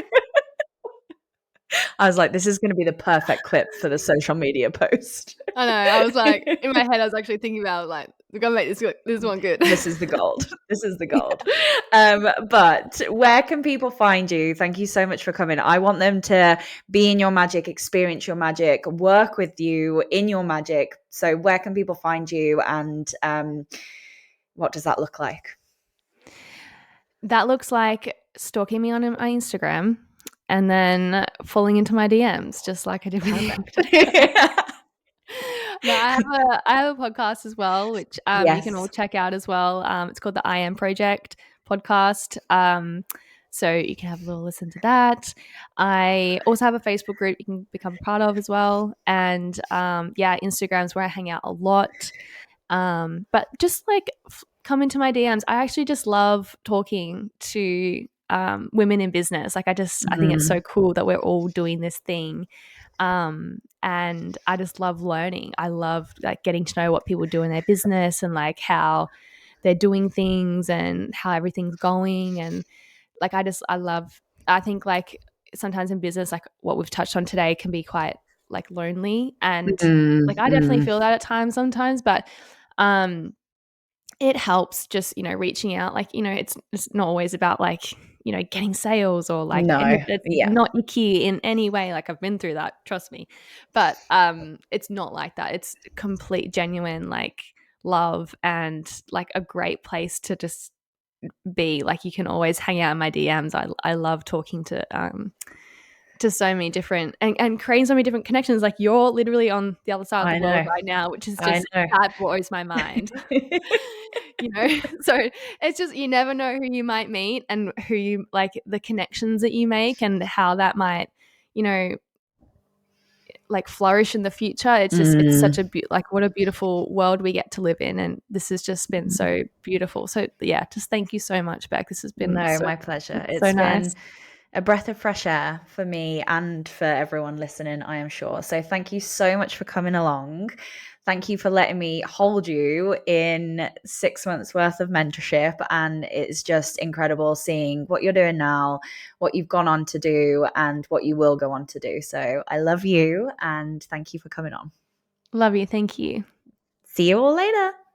I was like, this is going to be the perfect clip for the social media post. I know. I was like, in my head, I was actually thinking about like, we're gonna make this one good. This is the gold. This is the Yeah. gold. But where can people find you? Thank you so much for coming. I want them to be in your magic, experience your magic, work with you in your magic. So where can people find you, and what does that look like? That looks like stalking me on my Instagram and then falling into my DMs, just like I did with you. Perfect. No, I have a podcast as well, which you can all Yes. check out as well. It's called the I Am Project podcast. So you can have a little listen to that. I also have a Facebook group you can become part of as well. And yeah, Instagram's where I hang out a lot. But just like come into my DMs. I actually just love talking to women in business. Like I think it's so cool that we're all doing this thing. And I just love learning. I love like getting to know what people do in their business and like how they're doing things and how everything's going. And like I think like sometimes in business, like what we've touched on today can be quite like lonely, and like I definitely Mm. feel that at times sometimes, but um it helps just, you know, reaching out. Like, you know, it's not always about like, you know, getting sales or like No. it's Yeah. not icky in any way. Like I've been through that, trust me. But it's not like that. It's complete genuine like love and like a great place to just be. Like you can always hang out in my DMs. I love talking to so many different and creating so many different connections. Like you're literally on the other side of the I world know. right now, which is I just know. that blows my mind. You know, so it's just you never know who you might meet and who you like the connections that you make and how that might, you know, like flourish in the future. It's just it's such a like what a beautiful world we get to live in, and this has just been so beautiful. So yeah, just thank you so much, Beck. This has been No, my pleasure. so It's been nice. a breath of fresh air for me and for everyone listening, I am sure. So thank you so much for coming along. Thank you for letting me hold you in 6 months worth of mentorship. And it's just incredible seeing what you're doing now, what you've gone on to do, and what you will go on to do. So I love you and thank you for coming on. Love you. Thank you. See you all later.